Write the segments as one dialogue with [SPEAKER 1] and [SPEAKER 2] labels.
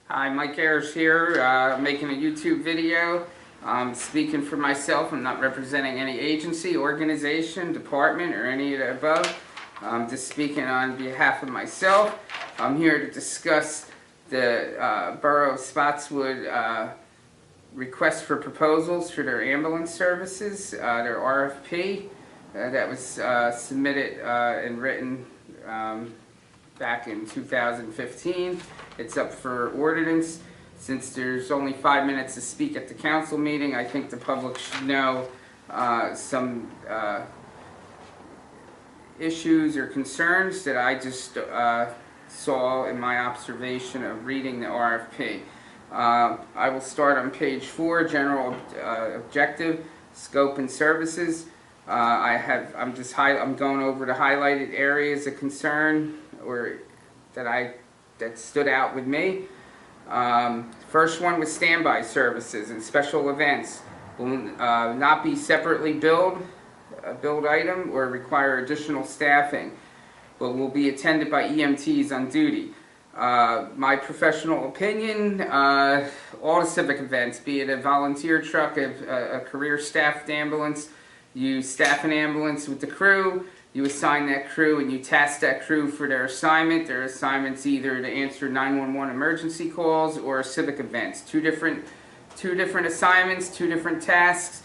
[SPEAKER 1] Hi, Mike Ayers here, making a YouTube video. Speaking for myself. I'm not representing any agency, organization, department, or any of the above. I'm just speaking on behalf of myself. I'm here to discuss the Borough of Spotswood request for proposals for their ambulance services, their RFP that was submitted and written back in 2015. It's up for ordinance. Since there's only 5 minutes to speak at the council meeting, I think the public should know some issues or concerns that I just saw in my observation of reading the RFP. I will start on page 4, general objective, scope and services. I'm going over the highlighted areas of concern or that stood out with me. First one was standby services and special events will not be separately billed item or require additional staffing, but will be attended by EMTs on duty. My professional opinion, all the civic events, be it a volunteer truck, a career staffed ambulance, you staff an ambulance with the crew, you assign that crew and you task that crew for their assignment. Their assignment's either to answer 911 emergency calls or civic events. Two different assignments, two different tasks.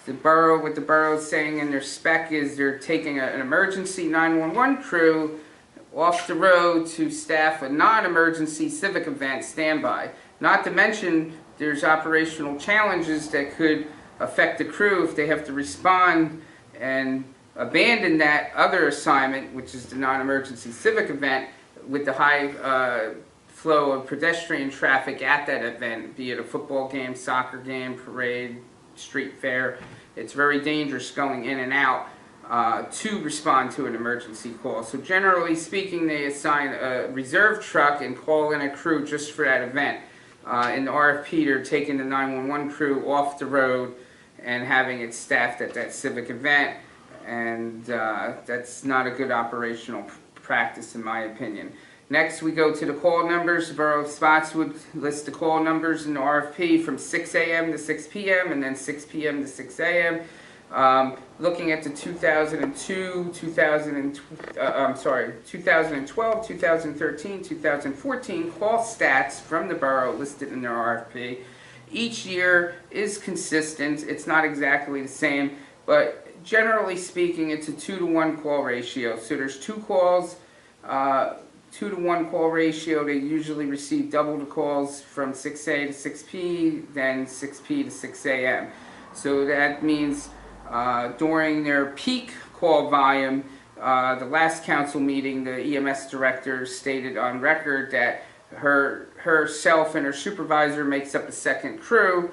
[SPEAKER 1] What the borough is saying in their spec is they're taking an emergency 911 crew off the road to staff a non-emergency civic event standby. Not to mention there's operational challenges that could affect the crew if they have to respond and abandon that other assignment, which is the non-emergency civic event, with the high flow of pedestrian traffic at that event, be it a football game, soccer game, parade, street fair. It's very dangerous going in and out to respond to an emergency call. So generally speaking, they assign a reserve truck and call in a crew just for that event. In the RFP, they're taking the 911 crew off the road and having it staffed at that civic event, and that's not a good operational practice in my opinion. Next we go to the call numbers. The Borough of Spotswood lists the call numbers in the RFP from 6 a.m. to 6 p.m. and then 6 p.m. to 6 a.m. Looking at the 2012, 2013, 2014 call stats from the borough listed in their RFP, each year is consistent. It's not exactly the same, but generally speaking, it's a 2-to-1 call ratio. So there's 2 calls, 2-to-1 call ratio. They usually receive double the calls from 6A to 6P, then 6P to 6 a.m. So that means during their peak call volume, the last council meeting, the EMS director stated on record that herself and her supervisor makes up a second crew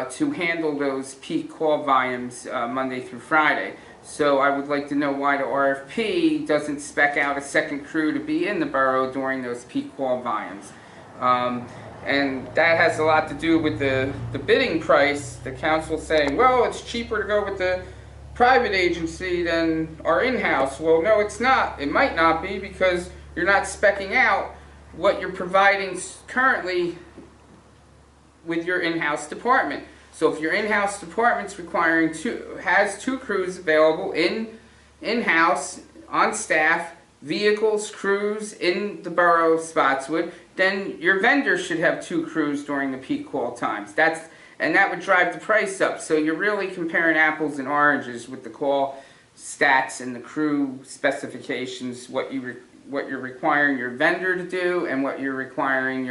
[SPEAKER 1] to handle those peak call volumes Monday through Friday. So I would like to know why the RFP doesn't spec out a second crew to be in the borough during those peak call volumes. And that has a lot to do with the bidding price. The council saying, well, it's cheaper to go with the private agency than our in-house. Well, no, it's not. It might not be because you're not speccing out what you're providing currently with your in-house department. So if your in-house department's has 2 crews available in-house, on staff, vehicles, crews in the borough of Spotswood, then your vendor should have 2 crews during the peak call times. And that would drive the price up. So you're really comparing apples and oranges with the call stats and the crew specifications, what you're requiring your vendor to do and what you're requiring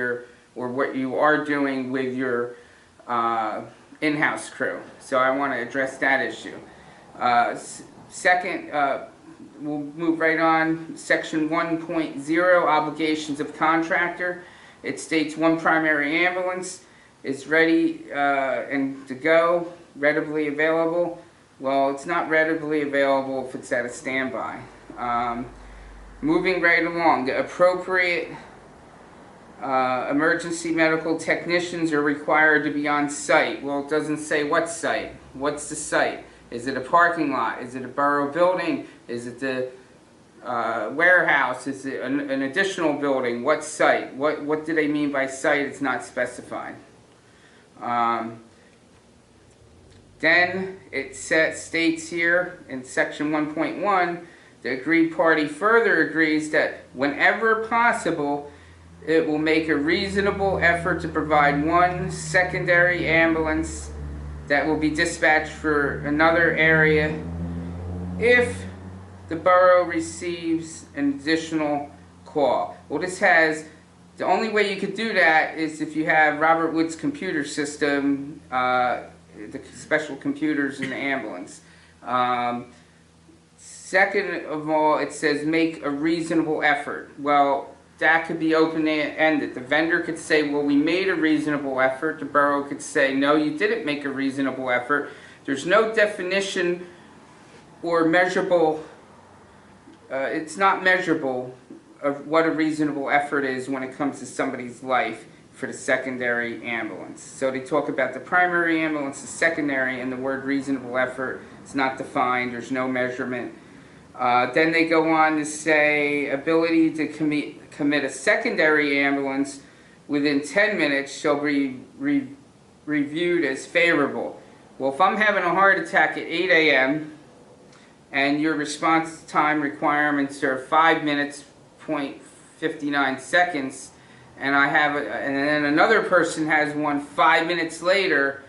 [SPEAKER 1] what you are doing with your in-house crew. So I want to address that issue. Second, we'll move right on. Section 1.0, obligations of contractor. It states 1 primary ambulance is ready and to go, readily available. Well, it's not readily available if it's at a standby. Moving right along, the appropriate emergency medical technicians are required to be on site. Well, it doesn't say what site. What's the site? Is it a parking lot? Is it a borough building? Is it the warehouse? Is it an additional building? What site? What do they mean by site? It's not specified. Then it states here in section 1.1, the agreed party further agrees that whenever possible, it will make a reasonable effort to provide one secondary ambulance that will be dispatched for another area if the borough receives an additional call. Well, this has, the only way you could do that is if you have Robert Wood's computer system, the special computers in the ambulance. Second of all, it says make a reasonable effort. Well, that could be open-ended. The vendor could say, well, we made a reasonable effort. The borough could say, no, you didn't make a reasonable effort. There's no definition or measurable, it's not measurable of what a reasonable effort is when it comes to somebody's life for the secondary ambulance. So they talk about the primary ambulance, the secondary, and the word reasonable effort is not defined. There's no measurement. Then they go on to say ability to commit a secondary ambulance within 10 minutes shall be reviewed as favorable. Well, if I'm having a heart attack at 8 a.m. and your response time requirements are 5 minutes, 0.59 seconds, and and then another person has one 5 minutes later,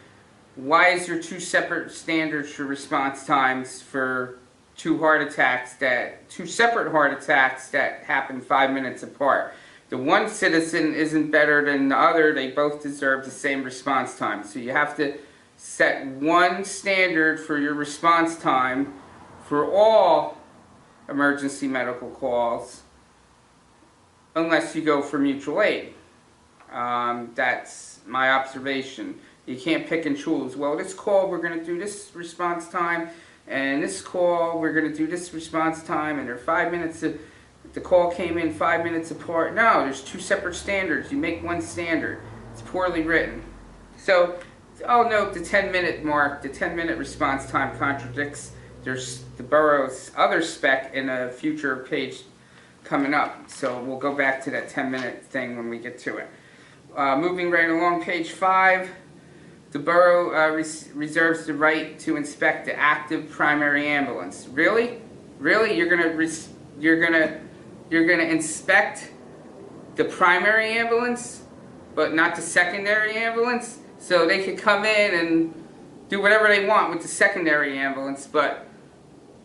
[SPEAKER 1] why is there two separate standards for response times for two separate heart attacks that happen 5 minutes apart? The one citizen isn't better than the other. They both deserve the same response time. So you have to set one standard for your response time for all emergency medical calls, unless you go for mutual aid. That's my observation. You can't pick and choose. Well, this call we're going to do this response time, and this call we're going to do this response time, and they're 5 minutes. The call came in 5 minutes apart. No, there's two separate standards. You make one standard. It's poorly written. So, oh note the 10-minute mark, the 10-minute response time contradicts the borough's other spec in a future page coming up. So we'll go back to that 10-minute thing when we get to it. Moving right along, page 5. The borough reserves the right to inspect the active primary ambulance. Really? Really? You're gonna inspect the primary ambulance, but not the secondary ambulance? So they could come in and do whatever they want with the secondary ambulance, but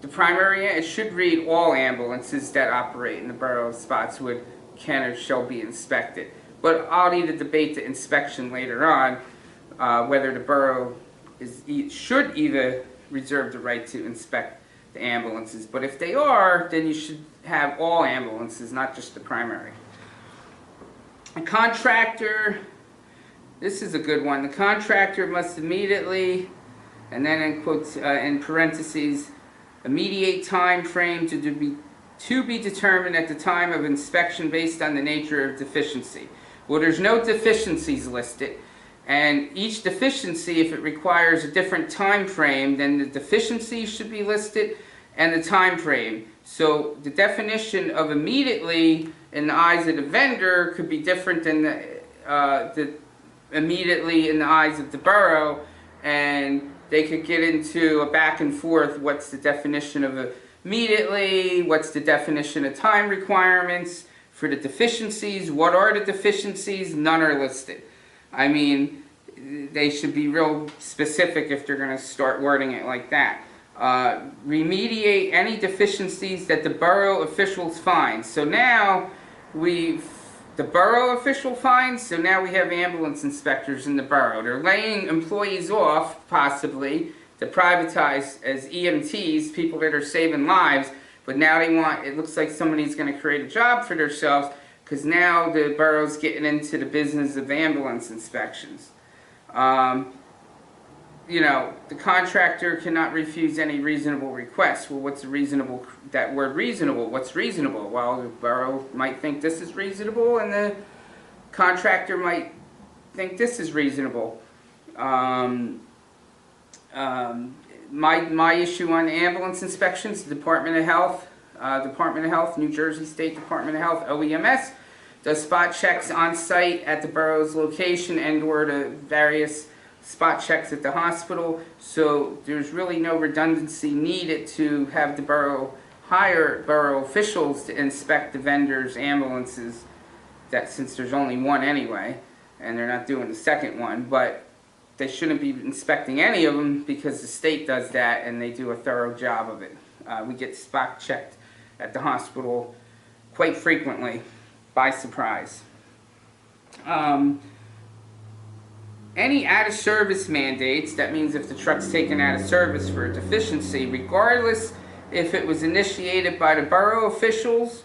[SPEAKER 1] the primary, it should read all ambulances that operate in the borough of Spotswood can or shall be inspected. But I'll need to debate the inspection later on, whether the borough should either reserve the right to inspect the ambulances. But if they are, then you should have all ambulances, not just the primary. A contractor, this is a good one. The contractor must immediately, and then in quotes, in parentheses, immediate time frame to be determined at the time of inspection based on the nature of deficiency. Well, there's no deficiencies listed, and each deficiency, if it requires a different time frame, then the deficiency should be listed and the time frame. So the definition of immediately in the eyes of the vendor could be different than the immediately in the eyes of the borough, and they could get into a back and forth. What's the definition of immediately? What's the definition of time requirements for the deficiencies? What are the deficiencies? None are listed. I mean, they should be real specific if they're going to start wording it like that. Remediate any deficiencies that the borough officials find. So now the borough official finds, so now we have ambulance inspectors in the borough. They're laying employees off, possibly, to privatize as EMTs, people that are saving lives, but now they want, it looks like somebody's going to create a job for themselves, because now the borough's getting into the business of ambulance inspections. You know, the contractor cannot refuse any reasonable request. Well, what's reasonable? That word reasonable, what's reasonable? Well, the borough might think this is reasonable, and the contractor might think this is reasonable. My issue on ambulance inspections, the Department of Health Department of Health, New Jersey State Department of Health, OEMS, does spot checks on site at the borough's location and or the various spot checks at the hospital. So there's really no redundancy needed to have the borough hire borough officials to inspect the vendors' ambulances, that since there's only one anyway, and they're not doing the second one, but they shouldn't be inspecting any of them because the state does that and they do a thorough job of it. We get spot checked at the hospital quite frequently, by surprise. Any out-of-service mandates, that means if the truck's taken out of service for a deficiency, regardless if it was initiated by the borough officials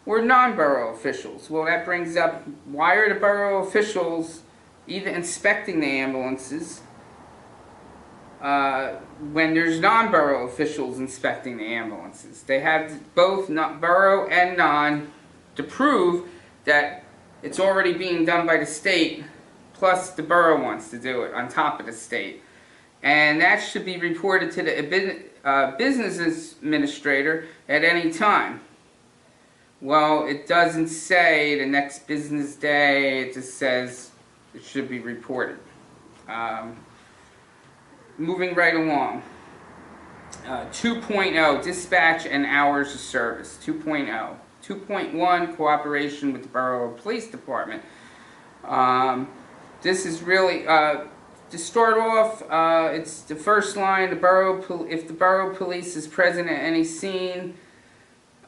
[SPEAKER 1] or non-borough officials. Well, that brings up, why are the borough officials even inspecting the ambulances when there's non-borough officials inspecting the ambulances? They have both borough and non to prove that it's already being done by the state, plus the borough wants to do it on top of the state. And that should be reported to the business administrator at any time. Well, it doesn't say the next business day, it just says it should be reported. Moving right along. 2.0, dispatch and hours of service. 2.0. 2.1, cooperation with the Borough Police Department. This is really, to start off, it's the first line, if the Borough Police is present at any scene,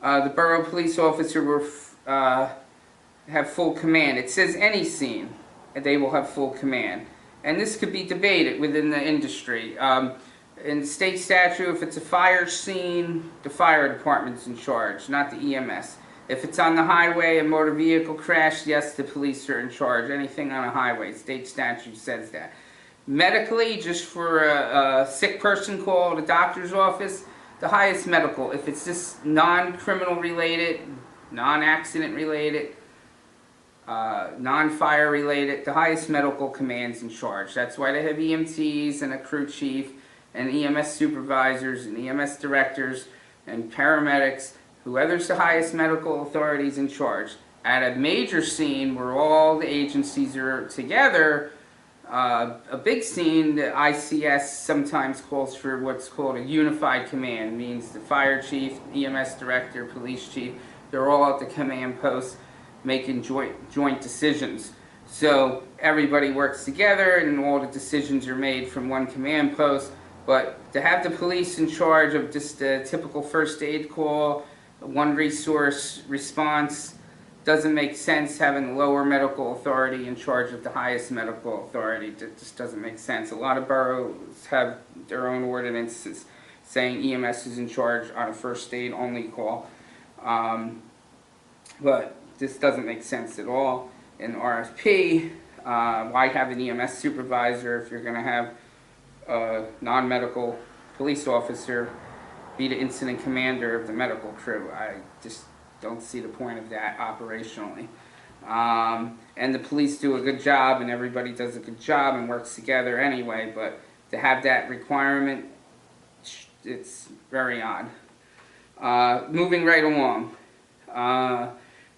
[SPEAKER 1] the Borough Police officer will have full command. It says any scene, they will have full command. And this could be debated within the industry. In the state statute, if it's a fire scene, the fire department's in charge, not the EMS. If it's on the highway, a motor vehicle crash, yes, the police are in charge. Anything on a highway, state statute says that. Medically, just for a sick person call at a doctor's office, the highest medical, if it's just non-criminal related, non-accident related, non-fire related, the highest medical command's in charge. That's why they have EMTs and a crew chief and EMS supervisors and EMS directors and paramedics. Whoever's the highest medical authorities in charge. At a major scene where all the agencies are together, a big scene, the ICS sometimes calls for what's called a unified command. It means the fire chief, EMS director, police chief, they're all at the command post making joint decisions. So everybody works together and all the decisions are made from one command post. But to have the police in charge of just a typical first aid call, one resource response, doesn't make sense. Having the lower medical authority in charge of the highest medical authority, that just doesn't make sense. A lot of boroughs have their own ordinances saying EMS is in charge on a first aid only call. But this doesn't make sense at all. In RFP, why have an EMS supervisor if you're going to have a non-medical police officer be the incident commander of the medical crew? I just don't see the point of that operationally. And the police do a good job and everybody does a good job and works together anyway, but to have that requirement, it's very odd. Moving right along.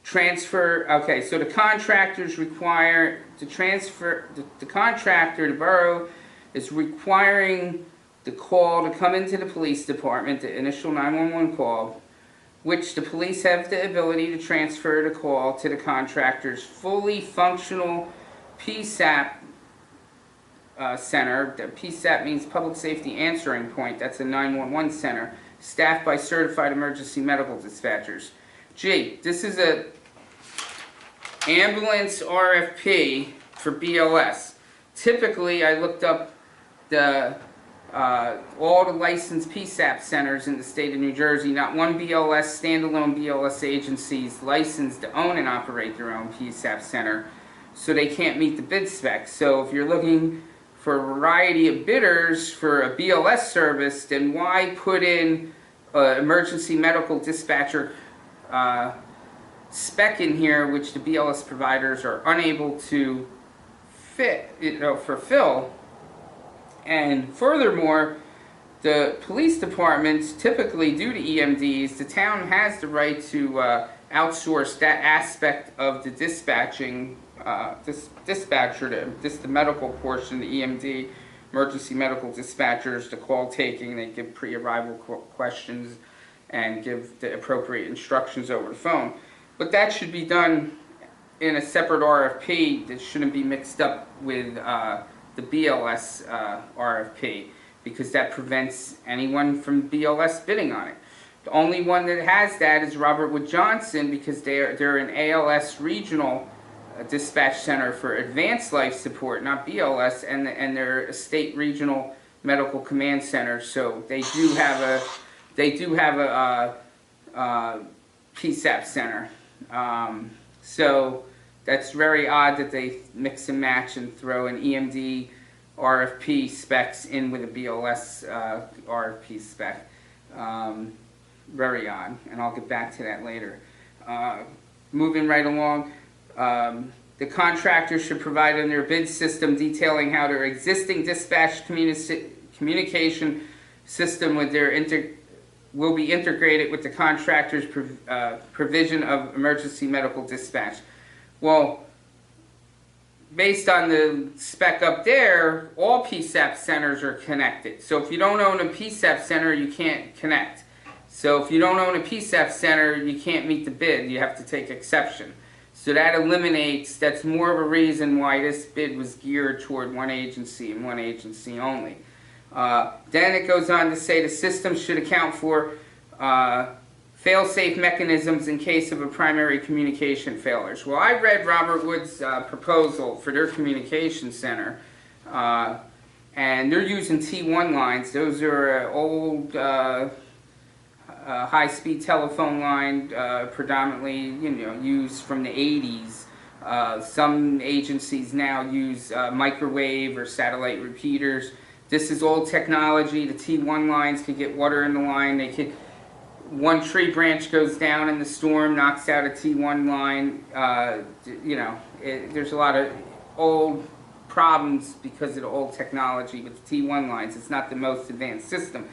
[SPEAKER 1] Transfer, okay, so the contractors require to transfer, the contractor, the borough, is requiring the call to come into the police department, the initial 911 call, which the police have the ability to transfer the call to the contractor's fully functional PSAP center. The PSAP means Public Safety Answering Point. That's a 911 center, staffed by certified emergency medical dispatchers. Gee, this is a ambulance RFP for BLS. Typically, I looked up the all the licensed PSAP centers in the state of New Jersey. Not one BLS, standalone BLS agency is licensed to own and operate their own PSAP center, so they can't meet the bid specs. So if you're looking for a variety of bidders for a BLS service, then why put in emergency medical dispatcher spec in here, which the BLS providers are unable to fulfill? And furthermore, The police departments, typically due to EMDs, the town has the right to outsource that aspect of the dispatching, dispatcher, the medical portion, the EMD, emergency medical dispatchers, the call taking. They give pre-arrival questions and give the appropriate instructions over the phone. But that should be done in a separate RFP. That shouldn't be mixed up with the BLS RFP, because that prevents anyone from BLS bidding on it. The only one that has that is Robert Wood Johnson, because they're an ALS regional dispatch center for advanced life support, not BLS, and they're a state regional medical command center. So they do have a PSAP center. So that's very odd that they mix and match and throw an EMD RFP specs in with a BLS RFP spec. Very odd, and I'll get back to that later. Moving right along, the contractor should provide in their bid system detailing how their existing dispatch communication system will be integrated with the contractor's provision of emergency medical dispatch. Well, based on the spec up there, all PSAP centers are connected. So if you don't own a PSAP center, you can't connect. So if you don't own a PSAP center, you can't meet the bid. You have to take exception. So that eliminates, that's more of a reason why this bid was geared toward one agency and one agency only. Then it goes on to say the system should account for fail-safe mechanisms in case of a primary communication failures. Well, I read Robert Wood's proposal for their communication center, and they're using T1 lines. Those are old high-speed telephone line, predominantly used from the 80s. Some agencies now use microwave or satellite repeaters. This is old technology. The T1 lines could get water in the line. One tree branch goes down in the storm, knocks out a T1 line. There's a lot of old problems because of the old technology with the T1 lines. It's not the most advanced system.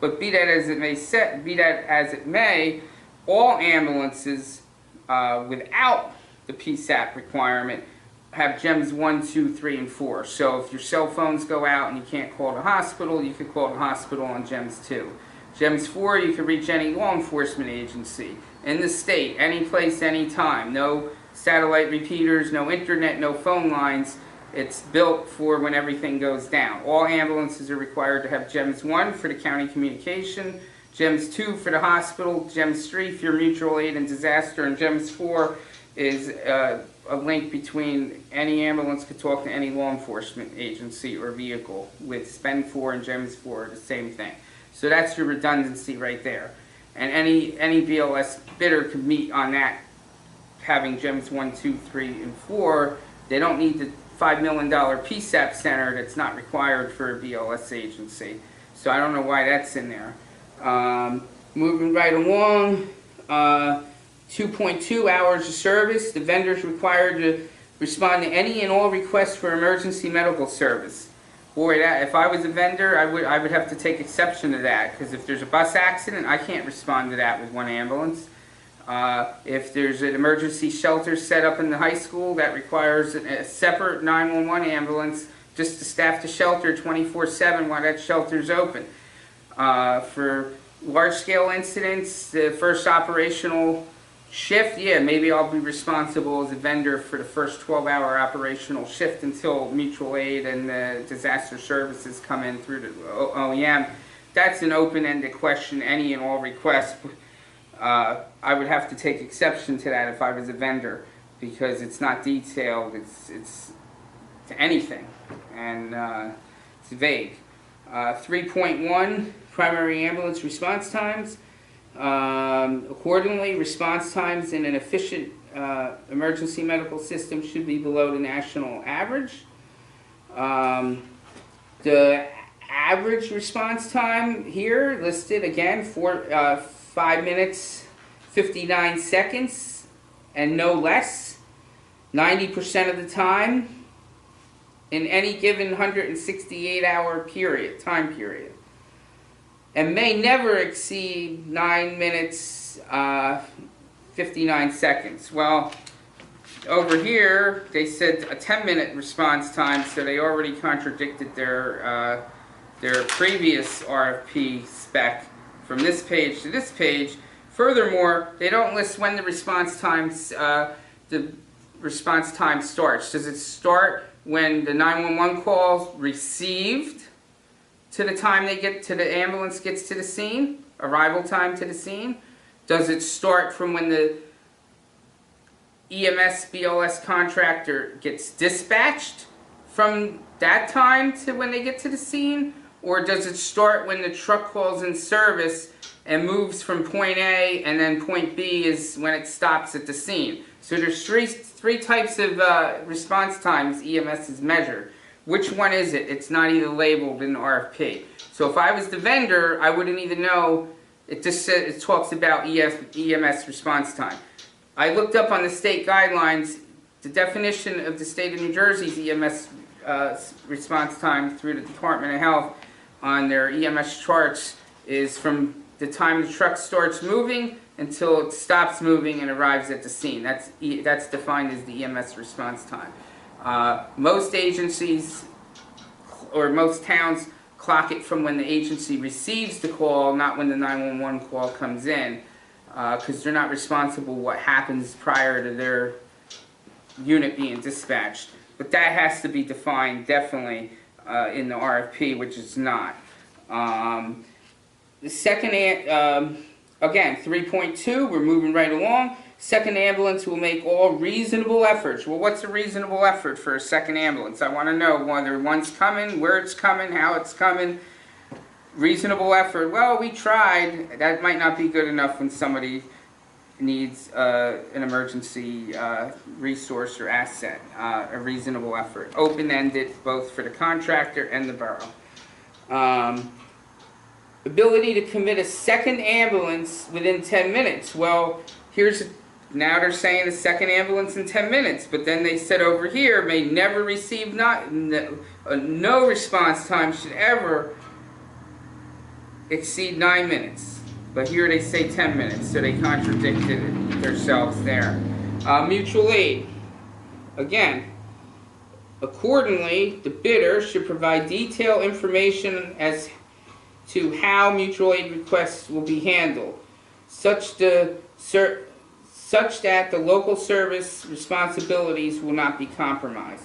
[SPEAKER 1] But be that as it may, all ambulances without the PSAP requirement have GEMS 1, 2, 3, and 4. So if your cell phones go out and you can't call the hospital, you can call the hospital on GEMS 2. GEMS 4, you can reach any law enforcement agency in the state, any place, any time. No satellite repeaters, no internet, no phone lines. It's built for when everything goes down. All ambulances are required to have GEMS 1 for the county communication, GEMS 2 for the hospital, GEMS 3 for your mutual aid and disaster, and GEMS 4 is a link between any ambulance could talk to any law enforcement agency or vehicle. With SPEN 4 and GEMS 4 the same thing. So that's your redundancy right there. And any BLS bidder could meet on that, having GEMS 1, 2, 3, and 4. They don't need the $5 million PSAP center that's not required for a BLS agency. So I don't know why that's in there. Moving right along, 2.2 hours of service. The vendor is required to respond to any and all requests for emergency medical service. Boy, if I was a vendor, I would have to take exception to that, because if there's a bus accident, I can't respond to that with one ambulance. If there's an emergency shelter set up in the high school, that requires a separate 911 ambulance just to staff the shelter 24/7 while that shelter's open. For large-scale incidents, the first operational shift, yeah, maybe I'll be responsible as a vendor for the first 12-hour operational shift until mutual aid and the disaster services come in through the OEM. That's an open-ended question, any and all requests. I would have to take exception to that if I was a vendor, because it's not detailed, it's to anything, and it's vague. 3.1, primary ambulance response times. Accordingly, response times in an efficient emergency medical system should be below the national average. The average response time here listed again for 5 minutes 59 seconds and no less, 90% of the time in any given 168-hour time period. and may never exceed 9 minutes 59 seconds. Well, over here they said a 10-minute response time, so they already contradicted their previous RFP spec from this page to this page. Furthermore, they don't list when the response time starts. Does it start when the 911 call received to the time the ambulance gets to the scene, arrival time to the scene? Does it start from when the EMS BLS contractor gets dispatched from that time to when they get to the scene? Or does it start when the truck calls in service and moves from point A, and then point B is when it stops at the scene? So there's three types of response times EMS is measured. Which one is it? It's not even labeled in the RFP. So if I was the vendor, I wouldn't even know. It just says, it talks about EMS response time. I looked up on the state guidelines. The definition of the state of New Jersey's EMS response time through the Department of Health on their EMS charts is from the time the truck starts moving until it stops moving and arrives at the scene. That's defined as the EMS response time. Most agencies or most towns clock it from when the agency receives the call, not when the 911 call comes in, because they're not responsible what happens prior to their unit being dispatched. But that has to be defined definitely in the RFP, which is not. The second, again, 3.2, we're moving right along. Second ambulance will make all reasonable efforts. Well, what's a reasonable effort for a second ambulance? I want to know whether one's coming, where it's coming, how it's coming. Reasonable effort. Well, we tried. That might not be good enough when somebody needs an emergency resource or asset. A reasonable effort. Open-ended, both for the contractor and the borough. Ability to commit a second ambulance within 10 minutes. Well, now they're saying a second ambulance in 10 minutes, but then they said over here may never receive no response time should ever exceed 9 minutes. But here they say 10 minutes, so they contradicted themselves there. Mutual aid. Again, accordingly, the bidder should provide detailed information as to how mutual aid requests will be handled, such that the local service responsibilities will not be compromised.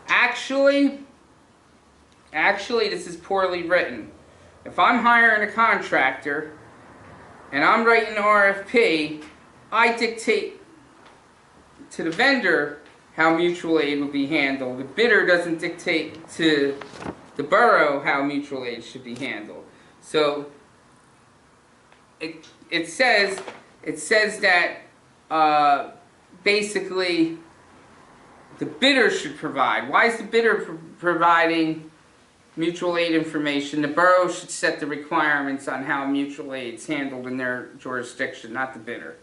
[SPEAKER 1] Actually, this is poorly written. If I'm hiring a contractor and I'm writing an RFP, I dictate to the vendor how mutual aid will be handled. The bidder doesn't dictate to the borough how mutual aid should be handled. So it says that basically the bidder should provide. Why is the bidder providing mutual aid information? The borough should set the requirements on how mutual aid is handled in their jurisdiction, not the bidder.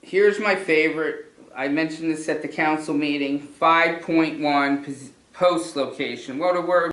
[SPEAKER 1] Here's my favorite. I mentioned this at the council meeting. 5.1 post location. Well, the word